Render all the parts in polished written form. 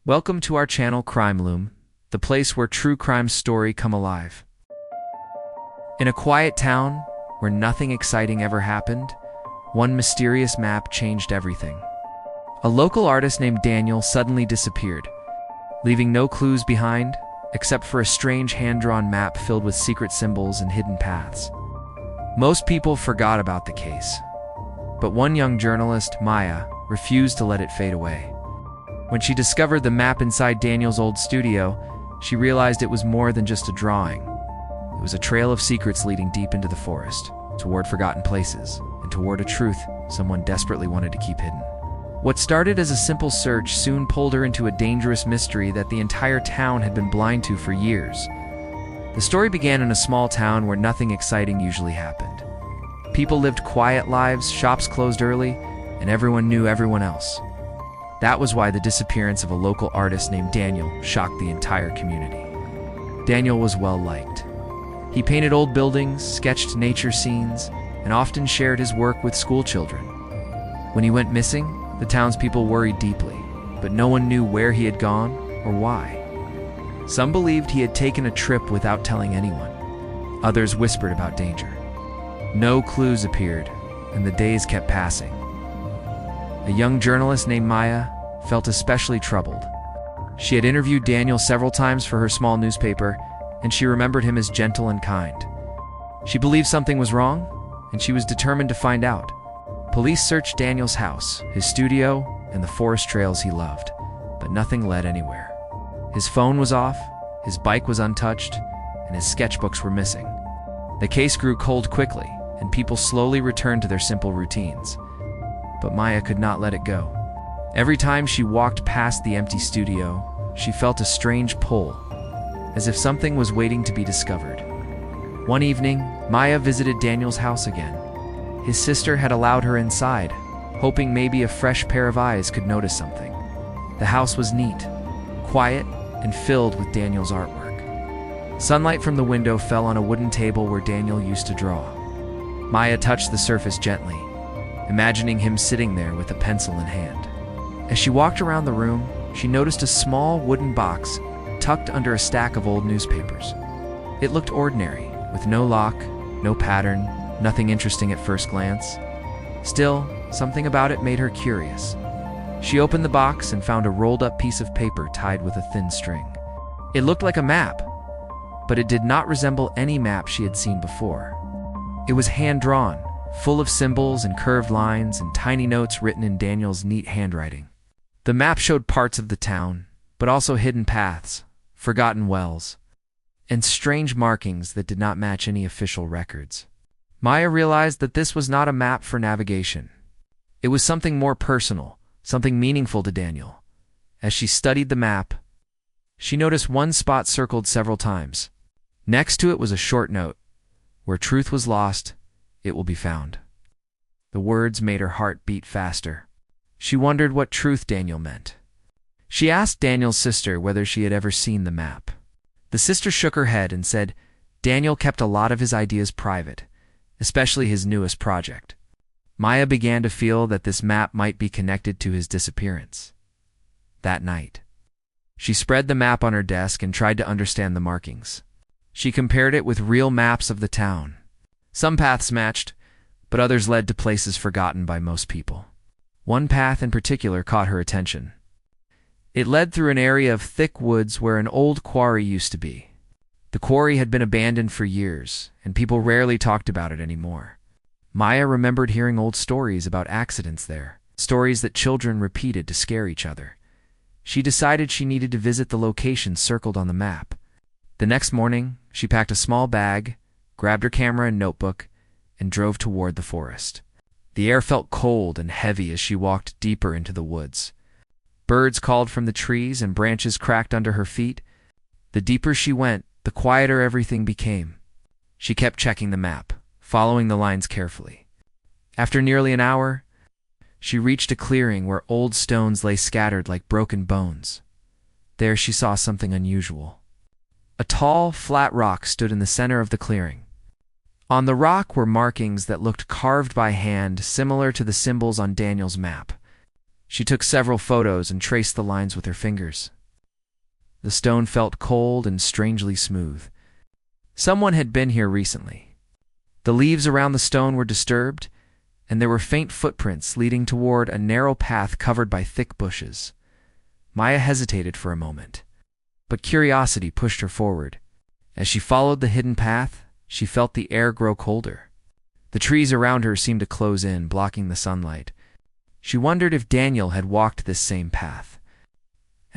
Welcome to our channel Crime Loom, the place where true crime stories come alive. In a quiet town where nothing exciting ever happened, one mysterious map changed everything. A local artist named Daniel suddenly disappeared, leaving no clues behind except for a strange hand-drawn map filled with secret symbols and hidden paths. Most people forgot about the case, but one young journalist, Maya, refused to let it fade away. When she discovered the map inside Daniel's old studio, she realized it was more than just a drawing. It was a trail of secrets leading deep into the forest, toward forgotten places, and toward a truth someone desperately wanted to keep hidden. What started as a simple search soon pulled her into a dangerous mystery that the entire town had been blind to for years. The story began in a small town where nothing exciting usually happened. People lived quiet lives, shops closed early, and everyone knew everyone else. That was why the disappearance of a local artist named Daniel shocked the entire community. Daniel was well liked. He painted old buildings, sketched nature scenes, and often shared his work with school children. When he went missing, the townspeople worried deeply, but no one knew where he had gone or why. Some believed he had taken a trip without telling anyone. Others whispered about danger. No clues appeared, and the days kept passing. A young journalist named Maya felt especially troubled. She had interviewed Daniel several times for her small newspaper, and she remembered him as gentle and kind. She believed something was wrong, and she was determined to find out. Police searched Daniel's house, his studio, and the forest trails he loved, but nothing led anywhere. His phone was off, his bike was untouched, and his sketchbooks were missing. The case grew cold quickly, and people slowly returned to their simple routines. But Maya could not let it go. Every time she walked past the empty studio, she felt a strange pull, as if something was waiting to be discovered. One evening, Maya visited Daniel's house again. His sister had allowed her inside, hoping maybe a fresh pair of eyes could notice something. The house was neat, quiet, and filled with Daniel's artwork. Sunlight from the window fell on a wooden table where Daniel used to draw. Maya touched the surface gently, imagining him sitting there with a pencil in hand. As she walked around the room, she noticed a small wooden box tucked under a stack of old newspapers. It looked ordinary, with no lock, no pattern, nothing interesting at first glance. Still, something about it made her curious. She opened the box and found a rolled-up piece of paper tied with a thin string. It looked like a map, but it did not resemble any map she had seen before. It was hand-drawn, full of symbols and curved lines and tiny notes written in Daniel's neat handwriting. The map showed parts of the town, but also hidden paths, forgotten wells, and strange markings that did not match any official records. Maya realized that this was not a map for navigation. It was something more personal, something meaningful to Daniel. As she studied the map, she noticed one spot circled several times. Next to it was a short note: "Where truth was lost, it will be found." The words made her heart beat faster. She wondered what truth Daniel meant. She asked Daniel's sister whether she had ever seen the map. The sister shook her head and said Daniel kept a lot of his ideas private, especially his newest project. Maya began to feel that this map might be connected to his disappearance. That night, she spread the map on her desk and tried to understand the markings. She compared it with real maps of the town. Some paths matched, but others led to places forgotten by most people. One path in particular caught her attention. It led through an area of thick woods where an old quarry used to be. The quarry had been abandoned for years, and people rarely talked about it anymore. Maya remembered hearing old stories about accidents there, stories that children repeated to scare each other. She decided she needed to visit the location circled on the map. The next morning, she packed a small bag, grabbed her camera and notebook, and drove toward the forest. The air felt cold and heavy as she walked deeper into the woods. Birds called from the trees and branches cracked under her feet. The deeper she went, the quieter everything became. She kept checking the map, following the lines carefully. After nearly an hour, she reached a clearing where old stones lay scattered like broken bones. There she saw something unusual. A tall, flat rock stood in the center of the clearing. On the rock were markings that looked carved by hand, similar to the symbols on Daniel's map. She took several photos and traced the lines with her fingers. The stone felt cold and strangely smooth. Someone had been here recently. The leaves around the stone were disturbed, and there were faint footprints leading toward a narrow path covered by thick bushes. Maya hesitated for a moment, but curiosity pushed her forward. As she followed the hidden path, she felt the air grow colder. The trees around her seemed to close in, blocking the sunlight. She wondered if Daniel had walked this same path.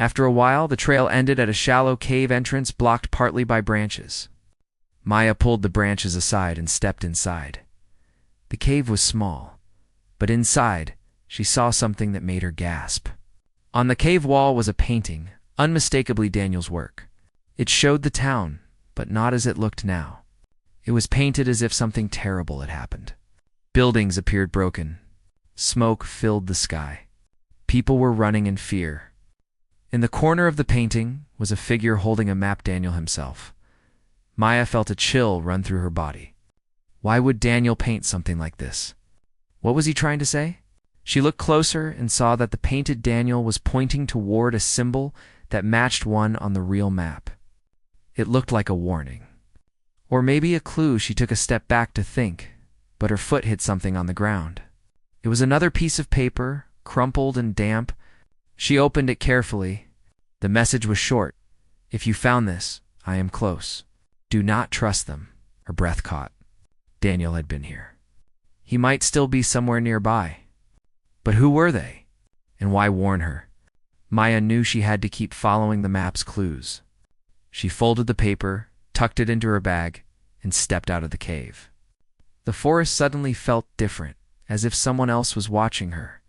After a while, the trail ended at a shallow cave entrance blocked partly by branches. Maya pulled the branches aside and stepped inside. The cave was small, but inside, she saw something that made her gasp. On the cave wall was a painting, unmistakably Daniel's work. It showed the town, but not as it looked now. It was painted as if something terrible had happened. Buildings appeared broken. Smoke filled the sky. People were running in fear. In the corner of the painting was a figure holding a map, Daniel himself. Maya felt a chill run through her body. Why would Daniel paint something like this? What was he trying to say? She looked closer and saw that the painted Daniel was pointing toward a symbol that matched one on the real map. It looked like a warning. Or maybe a clue. She took a step back to think, but her foot hit something on the ground. It was another piece of paper, crumpled and damp. She opened it carefully. The message was short. If you found this, I am close. Do not trust them. Her breath caught. Daniel had been here. He might still be somewhere nearby. But who were they? And why warn her? Maya knew she had to keep following the map's clues. She folded the paper, tucked it into her bag, and stepped out of the cave. The forest suddenly felt different, as if someone else was watching her.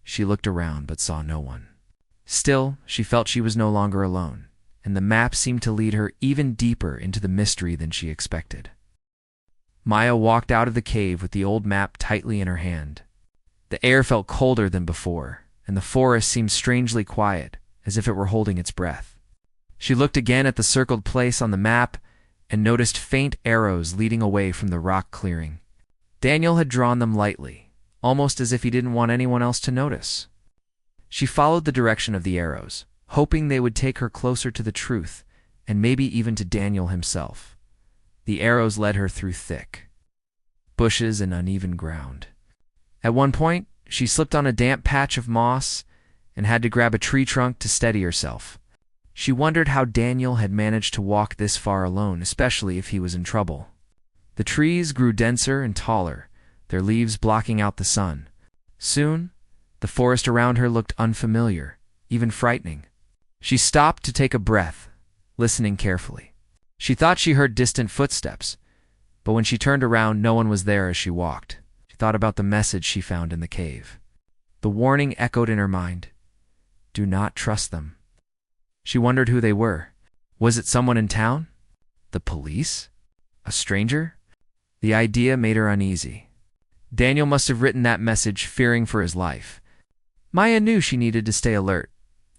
She looked around but saw no one. Still, she felt she was no longer alone, and the map seemed to lead her even deeper into the mystery than she expected. Maya walked out of the cave with the old map tightly in her hand. The air felt colder than before, and the forest seemed strangely quiet, as if it were holding its breath. She looked again at the circled place on the map and noticed faint arrows leading away from the rock clearing. Daniel had drawn them lightly, almost as if he didn't want anyone else to notice. She followed the direction of the arrows, hoping they would take her closer to the truth, and maybe even to Daniel himself. The arrows led her through thick bushes and uneven ground. At one point, she slipped on a damp patch of moss and had to grab a tree trunk to steady herself. She wondered how Daniel had managed to walk this far alone, especially if he was in trouble. The trees grew denser and taller, their leaves blocking out the sun. Soon, the forest around her looked unfamiliar, even frightening. She stopped to take a breath, listening carefully. She thought she heard distant footsteps, but when she turned around, no one was there as she walked. She thought about the message she found in the cave. The warning echoed in her mind. Do not trust them. She wondered who they were. Was it someone in town? The police? A stranger? The idea made her uneasy. Daniel must have written that message fearing for his life. Maya knew she needed to stay alert.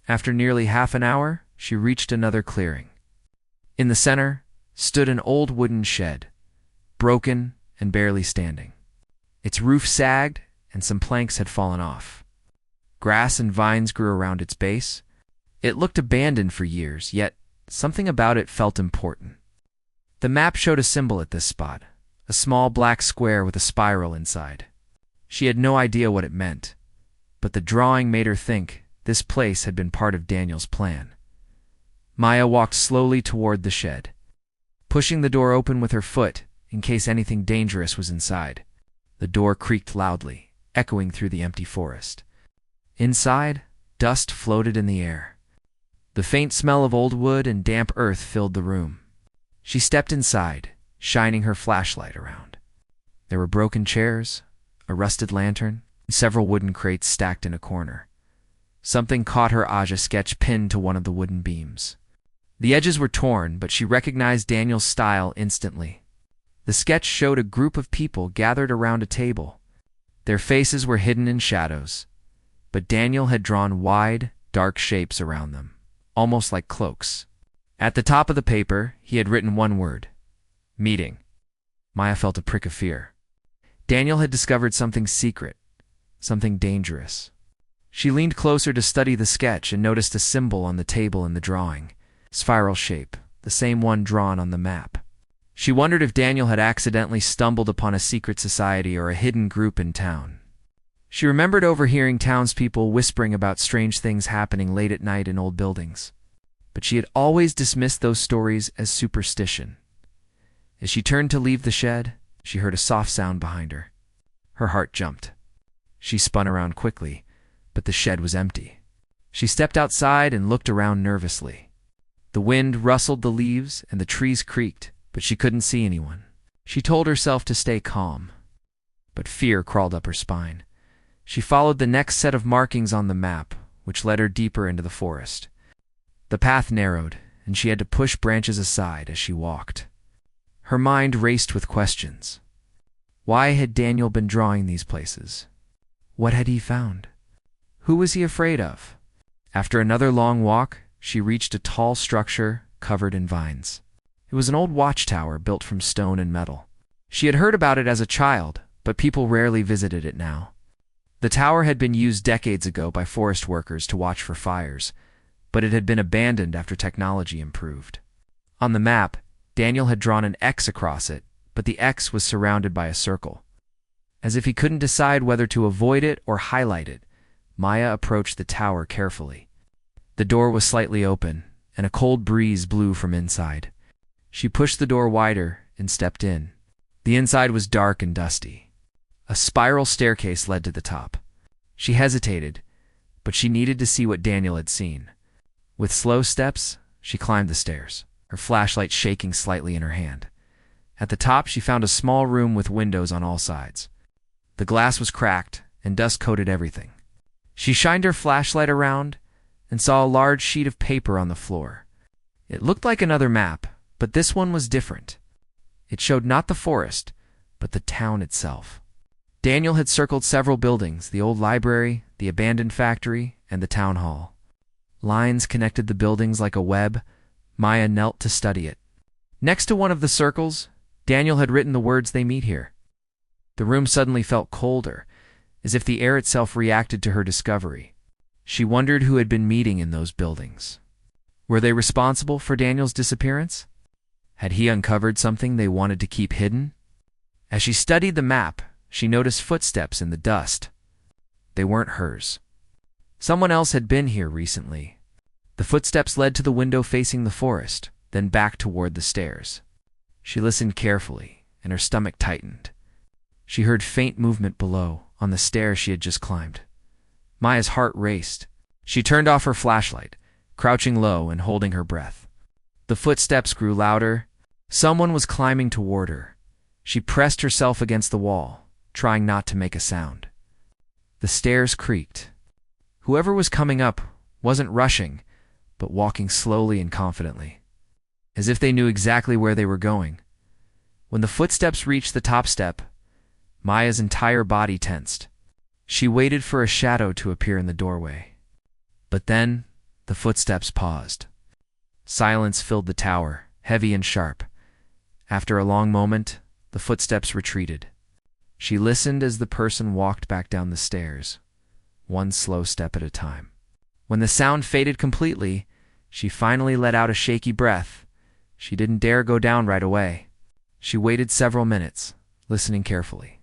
After nearly half an hour, she reached another clearing. In the center stood an old wooden shed, broken and barely standing. Its roof sagged and some planks had fallen off. Grass and vines grew around its base. It looked abandoned for years, yet something about it felt important. The map showed a symbol at this spot, a small black square with a spiral inside. She had no idea what it meant, but the drawing made her think this place had been part of Daniel's plan. Maya walked slowly toward the shed, pushing the door open with her foot in case anything dangerous was inside. The door creaked loudly, echoing through the empty forest. Inside, dust floated in the air. The faint smell of old wood and damp earth filled the room. She stepped inside, shining her flashlight around. There were broken chairs, a rusted lantern, and several wooden crates stacked in a corner. Something caught her eye, a sketch pinned to one of the wooden beams. The edges were torn, but she recognized Daniel's style instantly. The sketch showed a group of people gathered around a table. Their faces were hidden in shadows, but Daniel had drawn wide, dark shapes around them, almost like cloaks. At the top of the paper, he had written one word: meeting. Maya felt a prick of fear. Daniel had discovered something secret, something dangerous. She leaned closer to study the sketch and noticed a symbol on the table in the drawing. spiral shape, the same one drawn on the map. She wondered if Daniel had accidentally stumbled upon a secret society or a hidden group in town. She remembered overhearing townspeople whispering about strange things happening late at night in old buildings, but she had always dismissed those stories as superstition. As she turned to leave the shed, she heard a soft sound behind her. Her heart jumped. She spun around quickly, but the shed was empty. She stepped outside and looked around nervously. The wind rustled the leaves and the trees creaked, but she couldn't see anyone. She told herself to stay calm, but fear crawled up her spine. She followed the next set of markings on the map, which led her deeper into the forest. The path narrowed, and she had to push branches aside as she walked. Her mind raced with questions. Why had Daniel been drawing these places? What had he found? Who was he afraid of? After another long walk, she reached a tall structure covered in vines. It was an old watchtower built from stone and metal. She had heard about it as a child, but people rarely visited it now. The tower had been used decades ago by forest workers to watch for fires, but it had been abandoned after technology improved. On the map, Daniel had drawn an X across it, but the X was surrounded by a circle. As if he couldn't decide whether to avoid it or highlight it, Maya approached the tower carefully. The door was slightly open, and a cold breeze blew from inside. She pushed the door wider and stepped in. The inside was dark and dusty. A spiral staircase led to the top. She hesitated, but she needed to see what Daniel had seen. With slow steps, she climbed the stairs, her flashlight shaking slightly in her hand. At the top, she found a small room with windows on all sides. The glass was cracked, and dust coated everything. She shined her flashlight around and saw a large sheet of paper on the floor. It looked like another map, but this one was different. It showed not the forest, but the town itself. Daniel had circled several buildings, the old library, the abandoned factory, and the town hall. Lines connected the buildings like a web. Maya knelt to study it. Next to one of the circles, Daniel had written the words "They meet here." The room suddenly felt colder, as if the air itself reacted to her discovery. She wondered who had been meeting in those buildings. Were they responsible for Daniel's disappearance? Had he uncovered something they wanted to keep hidden? As she studied the map, she noticed footsteps in the dust. They weren't hers. Someone else had been here recently. The footsteps led to the window facing the forest, then back toward the stairs. She listened carefully, and her stomach tightened. She heard faint movement below, on the stairs she had just climbed. Maya's heart raced. She turned off her flashlight, crouching low and holding her breath. The footsteps grew louder. Someone was climbing toward her. She pressed herself against the wall, trying not to make a sound. The stairs creaked. Whoever was coming up wasn't rushing, but walking slowly and confidently, as if they knew exactly where they were going. When the footsteps reached the top step, Maya's entire body tensed. She waited for a shadow to appear in the doorway. But then, the footsteps paused. Silence filled the tower, heavy and sharp. After a long moment, the footsteps retreated. She listened as the person walked back down the stairs, one slow step at a time. When the sound faded completely, she finally let out a shaky breath. She didn't dare go down right away. She waited several minutes, listening carefully.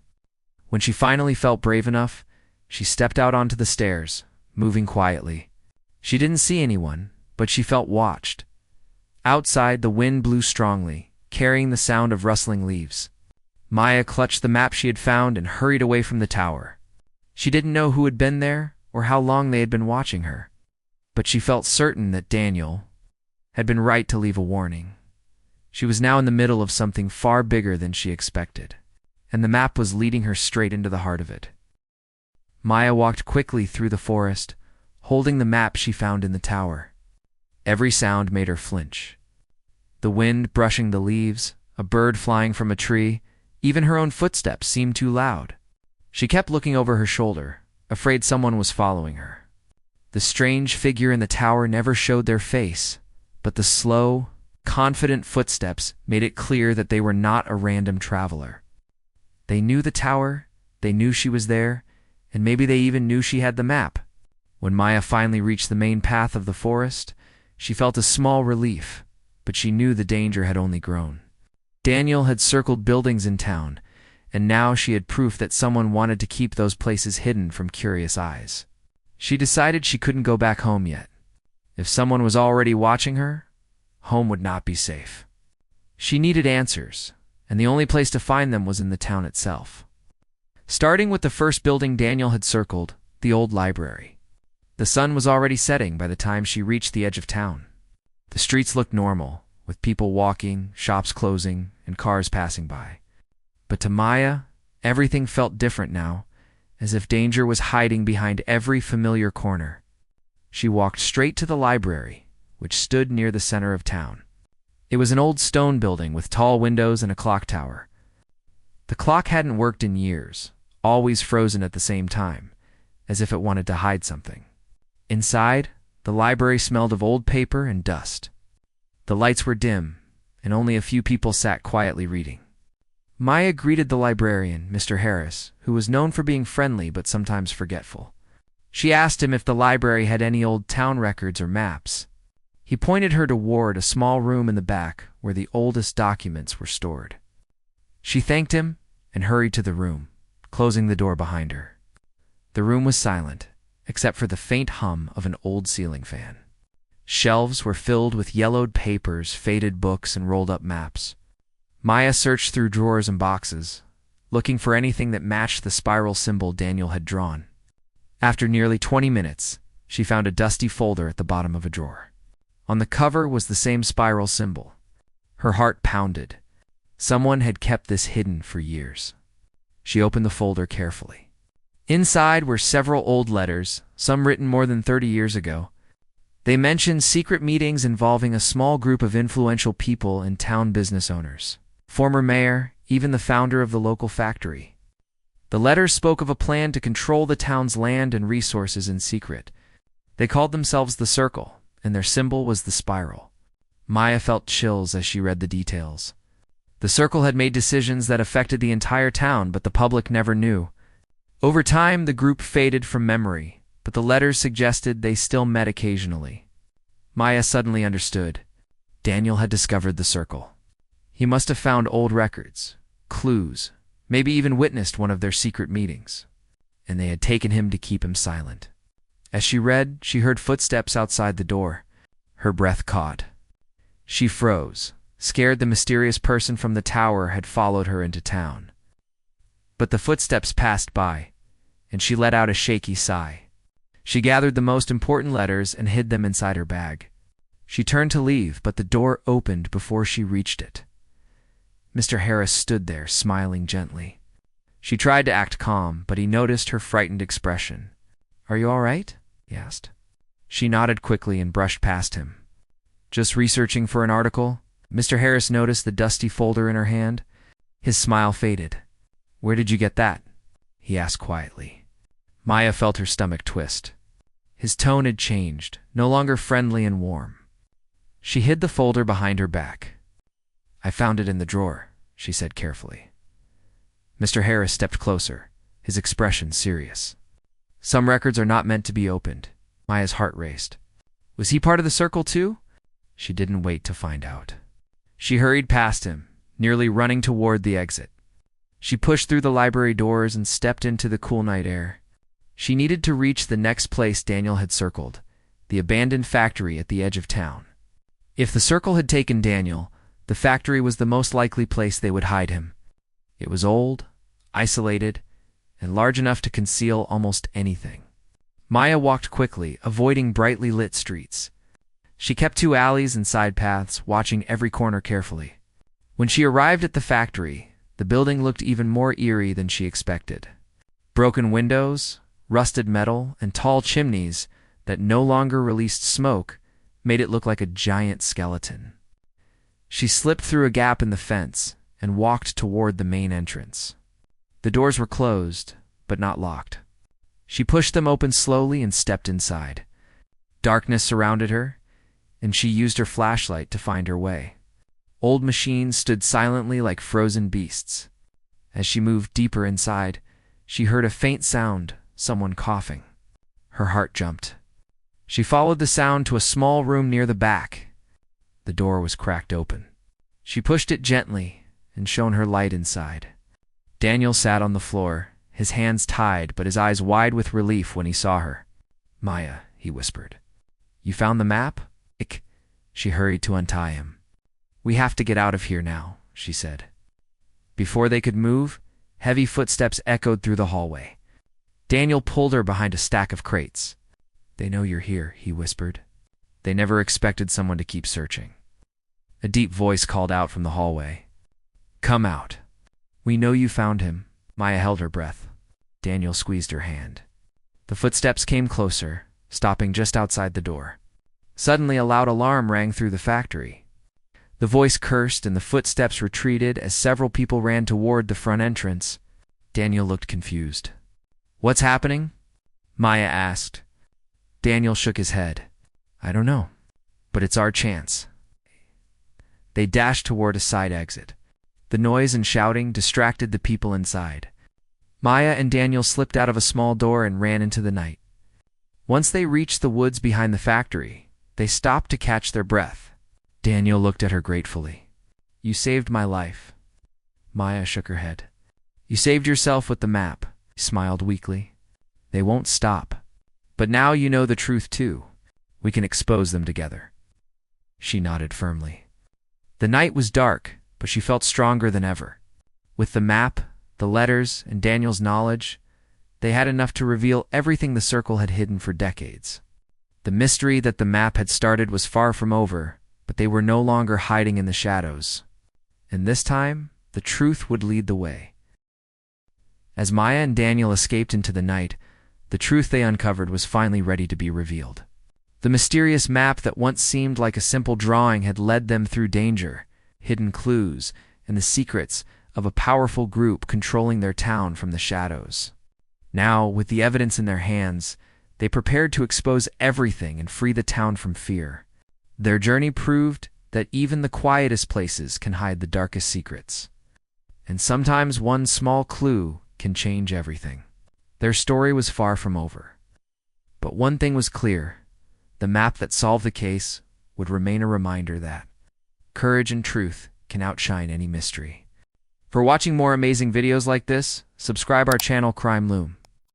When she finally felt brave enough, she stepped out onto the stairs, moving quietly. She didn't see anyone, but she felt watched. Outside, the wind blew strongly, carrying the sound of rustling leaves. Maya clutched the map she had found and hurried away from the tower. She didn't know who had been there or how long they had been watching her, but she felt certain that Daniel had been right to leave a warning. She was now in the middle of something far bigger than she expected, and the map was leading her straight into the heart of it. Maya walked quickly through the forest, holding the map she found in the tower. Every sound made her flinch. The wind brushing the leaves, a bird flying from a tree, even her own footsteps seemed too loud. She kept looking over her shoulder, afraid someone was following her. The strange figure in the tower never showed their face, but the slow, confident footsteps made it clear that they were not a random traveler. They knew the tower, they knew she was there, and maybe they even knew she had the map. When Maya finally reached the main path of the forest, She felt a small relief, but she knew the danger had only grown. Daniel had circled buildings in town, and now she had proof that someone wanted to keep those places hidden from curious eyes. She decided she couldn't go back home yet. If someone was already watching her, home would not be safe. She needed answers, and the only place to find them was in the town itself. Starting with the first building Daniel had circled, the old library. The sun was already setting by the time she reached the edge of town. The streets looked normal, with people walking, shops closing, and cars passing by. But to Maya, everything felt different now, as if danger was hiding behind every familiar corner. She walked straight to the library, which stood near the center of town. It was an old stone building with tall windows and a clock tower. The clock hadn't worked in years, always frozen at the same time, as if it wanted to hide something. Inside, the library smelled of old paper and dust. The lights were dim, and only a few people sat quietly reading. Maya greeted the librarian, Mr. Harris, who was known for being friendly but sometimes forgetful. She asked him if the library had any old town records or maps. He pointed her toward a small room in the back where the oldest documents were stored. She thanked him and hurried to the room, closing the door behind her. The room was silent, except for the faint hum of an old ceiling fan. Shelves were filled with yellowed papers, faded books, and rolled-up maps. Maya searched through drawers and boxes, looking for anything that matched the spiral symbol Daniel had drawn. After nearly 20 minutes, she found a dusty folder at the bottom of a drawer. On the cover was the same spiral symbol. Her heart pounded. Someone had kept this hidden for years. She opened the folder carefully. Inside were several old letters, some written more than 30 years ago. They mentioned secret meetings involving a small group of influential people and town business owners. Former mayor, even the founder of the local factory. The letters spoke of a plan to control the town's land and resources in secret. They called themselves the Circle, and their symbol was the spiral. Maya felt chills as she read the details. The Circle had made decisions that affected the entire town, but the public never knew. Over time, the group faded from memory, but the letters suggested they still met occasionally. Maya suddenly understood. Daniel had discovered the Circle. He must have found old records, clues, maybe even witnessed one of their secret meetings, and they had taken him to keep him silent. As she read, she heard footsteps outside the door. Her breath caught. She froze, scared the mysterious person from the tower had followed her into town. But the footsteps passed by, and she let out a shaky sigh. She gathered the most important letters and hid them inside her bag. She turned to leave, but the door opened before she reached it. Mr. Harris stood there, smiling gently. She tried to act calm, but he noticed her frightened expression. "Are you all right?" he asked. She nodded quickly and brushed past him. "Just researching for an article?" Mr. Harris noticed the dusty folder in her hand. His smile faded. "Where did you get that?" he asked quietly. Maya felt her stomach twist. His tone had changed, no longer friendly and warm. She hid the folder behind her back. "I found it in the drawer," she said carefully. Mr. Harris stepped closer, his expression serious. "Some records are not meant to be opened." Maya's heart raced. Was he part of the Circle too? She didn't wait to find out. She hurried past him, nearly running toward the exit. She pushed through the library doors and stepped into the cool night air. She needed to reach the next place Daniel had circled, the abandoned factory at the edge of town. If the Circle had taken Daniel, the factory was the most likely place they would hide him. It was old, isolated, and large enough to conceal almost anything. Maya walked quickly, avoiding brightly lit streets. She kept to alleys and side paths, watching every corner carefully. When she arrived at the factory, the building looked even more eerie than she expected. Broken windows, rusted metal, and tall chimneys that no longer released smoke made it look like a giant skeleton. She slipped through a gap in the fence and walked toward the main entrance. The doors were closed, but not locked. She pushed them open slowly and stepped inside. Darkness surrounded her, and she used her flashlight to find her way. Old machines stood silently like frozen beasts. As she moved deeper inside, she heard a faint sound, someone coughing. Her heart jumped. She followed the sound to a small room near the back. The door was cracked open. She pushed it gently and shone her light inside. Daniel sat on the floor, his hands tied but his eyes wide with relief when he saw her. "Maya," he whispered. "You found the map?" "Ik." She hurried to untie him. "We have to get out of here now," she said. Before they could move, heavy footsteps echoed through the hallway. Daniel pulled her behind a stack of crates. "They know you're here," he whispered. They never expected someone to keep searching. A deep voice called out from the hallway. "Come out. We know you found him." Maya held her breath. Daniel squeezed her hand. The footsteps came closer, stopping just outside the door. Suddenly a loud alarm rang through the factory. The voice cursed and the footsteps retreated as several people ran toward the front entrance. Daniel looked confused. "What's happening?" Maya asked. Daniel shook his head. "I don't know, but it's our chance." They dashed toward a side exit. The noise and shouting distracted the people inside. Maya and Daniel slipped out of a small door and ran into the night. Once they reached the woods behind the factory, they stopped to catch their breath. Daniel looked at her gratefully. "You saved my life." Maya shook her head. "You saved yourself with the map," he smiled weakly. "They won't stop. But now you know the truth too. We can expose them together." She nodded firmly. The night was dark, but she felt stronger than ever. With the map, the letters, and Daniel's knowledge, they had enough to reveal everything the Circle had hidden for decades. The mystery that the map had started was far from over, but they were no longer hiding in the shadows. And this time, the truth would lead the way. As Maya and Daniel escaped into the night, the truth they uncovered was finally ready to be revealed. The mysterious map that once seemed like a simple drawing had led them through danger, hidden clues, and the secrets of a powerful group controlling their town from the shadows. Now, with the evidence in their hands, they prepared to expose everything and free the town from fear. Their journey proved that even the quietest places can hide the darkest secrets. And sometimes one small clue can change everything. Their story was far from over. But one thing was clear: the map that solved the case would remain a reminder that courage and truth can outshine any mystery. For watching more amazing videos like this, subscribe our channel Crime Loom.